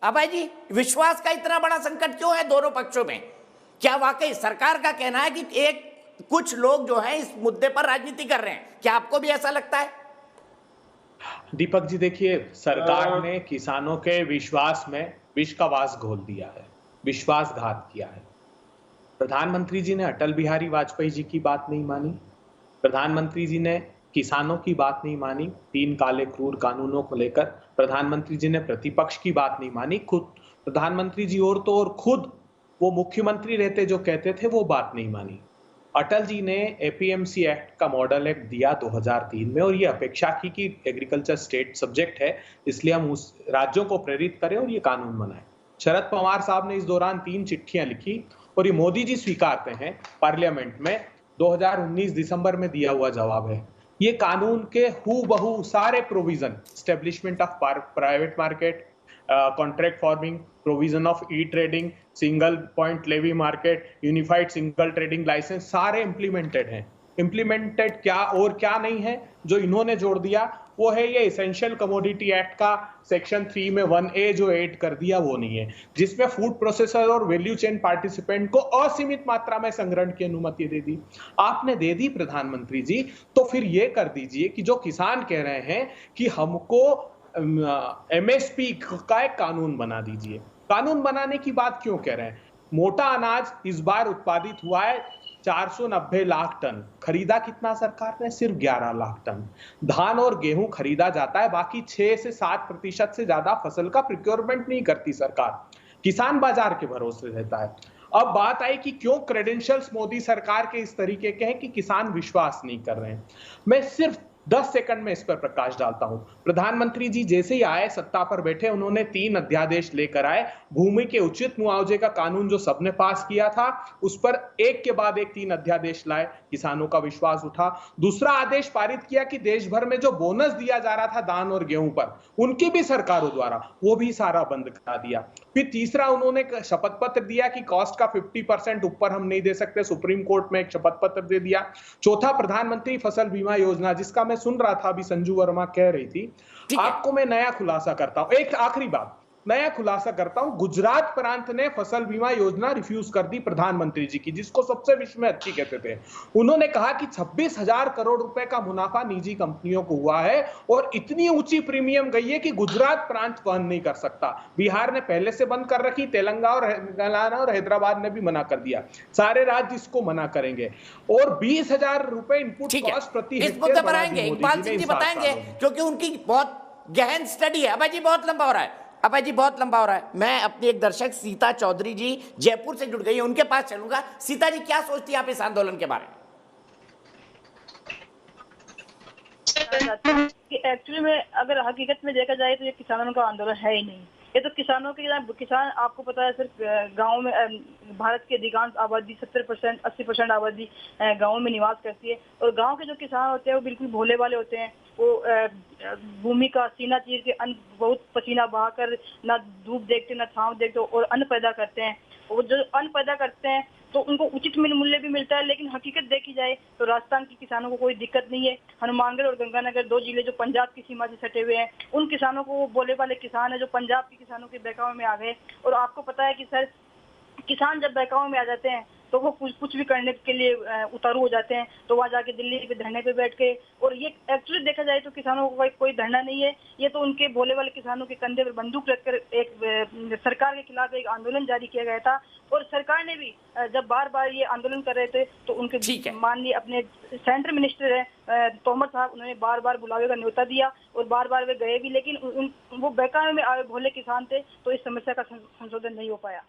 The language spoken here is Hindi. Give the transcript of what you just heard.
अभय जी, विश्वास का इतना बड़ा संकट क्यों है दोनों पक्षों में? क्या वाकई सरकार का कहना है कि कुछ लोग जो हैं इस मुद्दे पर राजनीति कर रहे हैं? क्या आपको भी ऐसा लगता है? दीपक जी, देखिए, सरकार ने किसानों के विश्वास में विष का वास घोल दिया है, विश्वासघात किया है। प्रधानमंत्री जी ने अटल बिहारी वाजपेयी जी की बात नहीं मानी। प्रधानमंत्री जी ने किसानों की बात नहीं मानी। 3 काले क्रूर कानूनों को लेकर प्रधानमंत्री जी ने प्रतिपक्ष की बात नहीं मानी। खुद प्रधानमंत्री जी और तो और खुद वो मुख्यमंत्री रहते जो कहते थे वो बात नहीं मानी। अटल जी ने एपीएमसी एक्ट का मॉडल एक्ट दिया 2003 में और ये अपेक्षा की कि एग्रीकल्चर स्टेट सब्जेक्ट है, इसलिए हम उस राज्यों को प्रेरित करें और ये कानून बनाएं। शरद पवार साहब ने इस दौरान 3 चिट्ठियां लिखी और ये मोदी जी स्वीकारते हैं पार्लियामेंट में। 2019 दिसंबर में दिया हुआ जवाब है। ये कानून के हूबहू सारे provision, establishment of private market, contract farming, provision of e trading, single point levy market, unified single trading license, सारे इंप्लीमेंटेड हैं। इंप्लीमेंटेड क्या और क्या नहीं है जो इन्होंने जोड़ दिया वो है ये एसेंशियल कमोडिटी एक्ट का सेक्शन 3 में 1A जो ऐड कर दिया वो नहीं है, जिसमें फूड प्रोसेसर और वैल्यू चेन पार्टिसिपेंट को असीमित मात्रा में संग्रहण की अनुमति दे दी। आपने दे दी प्रधानमंत्री जी, तो फिर ये कर दीजिए कि जो किसान कह रहे हैं कि हमको एमएसपी का एक कानून बना दीजिए। कानून बनाने की बात क्यों कह रहे हैं? मोटा अनाज इस बार उत्पादित हुआ है 490 लाख टन, खरीदा कितना सरकार ने? सिर्फ 11 लाख टन। धान और गेहूं खरीदा जाता है, बाकी 6 से 7% से ज्यादा फसल का प्रोक्योरमेंट नहीं करती सरकार। किसान बाजार के भरोसे रहता है। अब बात आई कि क्यों क्रेडेंशियल्स मोदी सरकार के इस तरीके के हैं कि किसान विश्वास नहीं कर रहे हैं। मैं सिर्फ 10 सेकंड में इस पर प्रकाश डालता हूं। प्रधानमंत्री जी जैसे ही आए, सत्ता पर बैठे, उन्होंने 3 अध्यादेश लेकर आए। भूमि के उचित मुआवजे का कानून जो सबने पास किया था, उस पर एक के बाद एक 3 अध्यादेश लाए। किसानों का विश्वास उठा। दूसरा आदेश पारित किया कि देश भर में जो बोनस दिया जा रहा था धान और गेहूं पर, उनकी भी सरकारों द्वारा, वो भी सारा बंद करा दिया। फिर तीसरा उन्होंने शपथ पत्र दिया कि कॉस्ट का 50% ऊपर हम नहीं दे सकते, सुप्रीम कोर्ट में एक शपथ पत्र दे दिया। चौथा, प्रधानमंत्री फसल बीमा योजना, जिसका मैं सुन रहा था अभी संजू वर्मा कह रही थी। आपको मैं नया खुलासा करता हूं, एक आखिरी बात नया खुलासा करता हूं। गुजरात प्रांत ने फसल बीमा योजना रिफ्यूज कर दी प्रधानमंत्री जी की, जिसको सबसे विश्व में अच्छी कहते थे। उन्होंने कहा कि 26,000 करोड़ रुपए का मुनाफा निजी कंपनियों को हुआ है और इतनी ऊंची प्रीमियम गई है कि गुजरात प्रांत वहन नहीं कर सकता। बिहार ने पहले से बंद कर रखी, तेलंगाना और हैदराबाद ने भी मना कर दिया। सारे राज्य इसको मना करेंगे और 20,000 रुपए इनपुट कॉस्ट प्रति इस मुद्दे पर आएंगे, इकबाल सिंह जी बताएंगे, क्योंकि उनकी बहुत गहन स्टडी है। अभय जी बहुत लंबा हो रहा है, अभय जी बहुत लंबा हो रहा है। मैं अपनी एक दर्शक सीता चौधरी जी जयपुर से जुड़ गई है, उनके पास चलूंगा। सीता जी, क्या सोचती है आप इस आंदोलन के बारे में? एक्चुअली में अगर हकीकत में देखा जाए तो ये किसानों का आंदोलन है ही नहीं। ये तो किसानों के, किसान आपको पता है सिर्फ गाँव में, भारत की अधिकांश आबादी 70% 80% आबादी गाँव में निवास करती है और गाँव के जो किसान होते हैं वो बिल्कुल भोले वाले होते हैं। वो भूमि का सीना चीर के अन्न, बहुत पसीना बहाकर, ना धूप देखते ना छांव देखते और अन्न पैदा करते हैं। और जो अन्न पैदा करते हैं तो उनको उचित मूल्य भी मिलता है। लेकिन हकीकत देखी जाए तो राजस्थान के किसानों को कोई दिक्कत नहीं है। हनुमानगढ़ और गंगानगर 2 जिले जो पंजाब की सीमा से सटे हुए हैं, उन किसानों को, वो बोले वाले किसान है जो पंजाब के किसानों के बहकावे में आ गए। और आपको पता है कि सर, किसान जब बहकावे में आ जाते हैं तो वो कुछ भी करने के लिए उतारू हो जाते हैं। तो वहाँ जाके दिल्ली पे धरने पे बैठ के, और ये एक्चुअली देखा जाए तो किसानों को कोई धरना नहीं है। ये तो उनके भोले वाले किसानों के कंधे पर बंदूक रखकर एक सरकार के खिलाफ एक आंदोलन जारी किया गया था। और सरकार ने भी जब बार बार ये आंदोलन कर रहे थे तो उनके माननीय अपने सेंट्रल मिनिस्टर है तोमर साहब, उन्होंने बार बार बुलावे का न्योता दिया और बार बार वे गए भी, लेकिन वो बहकावे में आए भोले किसान थे तो इस समस्या का संशोधन नहीं हो पाया।